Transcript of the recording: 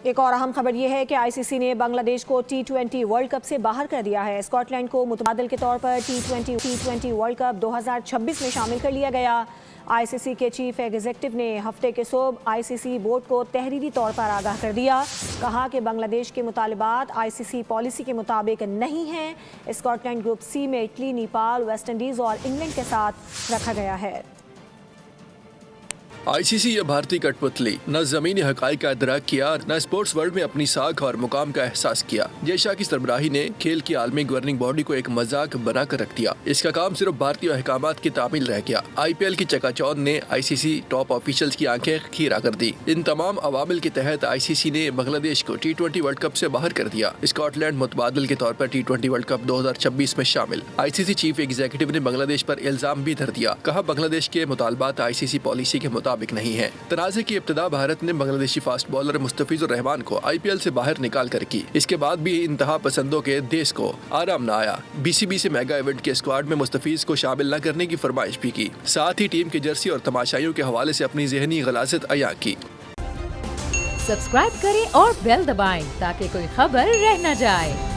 ایک اور اہم خبر یہ ہے کہ آئی سی سی نے بنگلہ دیش کو T20 ورلڈ کپ سے باہر کر دیا ہے۔ اسکاٹ لینڈ کو متبادل کے طور پر T20 ورلڈ کپ 2026 میں شامل کر لیا گیا۔ آئی سی سی کے چیف ایگزیکٹو نے ہفتے کے صبح آئی سی سی بورڈ کو تحریری طور پر آگاہ کر دیا۔ کہا کہ بنگلہ دیش کے مطالبات آئی سی سی پالیسی کے مطابق نہیں ہیں۔ اسکاٹ لینڈ گروپ سی میں اٹلی، نیپال، ویسٹ انڈیز اور انگلینڈ کے ساتھ رکھا گیا ہے۔ آئی سی سی یا بھارتی کٹ پتلی نہ زمینی حقائق کا ادراک کیا، نہ اسپورٹس ورلڈ میں اپنی ساکھ اور مقام کا احساس کیا۔ جے شاہ کی سربراہی نے کھیل کی عالمی گورننگ باڈی کو ایک مذاق بنا کر رکھ دیا۔ اس کا کام صرف بھارتی احکامات کی تعمیل رہ گیا۔ آئی پی ایل کی چکا چوندھ نے آئی سی سی ٹاپ آفیشلز کی آنکھیں کھیرا کر دی۔ ان تمام عوامل کے تحت آئی سی سی نے بنگلہ دیش کو T20 ورلڈ کپ سے باہر کر دیا۔ اسکاٹ لینڈ متبادل کے طور پر T20 ورلڈ کپ 2026 میں شامل۔ آئی سی سی چیف ایگزیکٹو نے بنگلہ دیش پر الزام بھی دھر دیا۔ کہا بنگلہ دیش کے مطالبات آئی سی سی پالیسی کے مطابق نہیں ہیں۔ تنازع کی ابتدا بھارت نے بنگلہ دیشی فاسٹ بالر مستفیض الرحمان کو آئی پی ایل سے باہر نکال کر کی۔ اس کے بعد بھی انتہا پسندوں کے دیس کو آرام نہ آیا۔ بی سی بی سے میگا ایونٹ کے اسکواڈ میں مستفیض کو شامل نہ کرنے کی فرمائش بھی کی، ساتھ ہی ٹیم کے جرسی اور تماشائیوں کے حوالے سے اپنی ذہنی غلاظت عیاں کی۔ سبسکرائب کریں اور بیل دبائیں تاکہ کوئی خبر رہ نہ جائے۔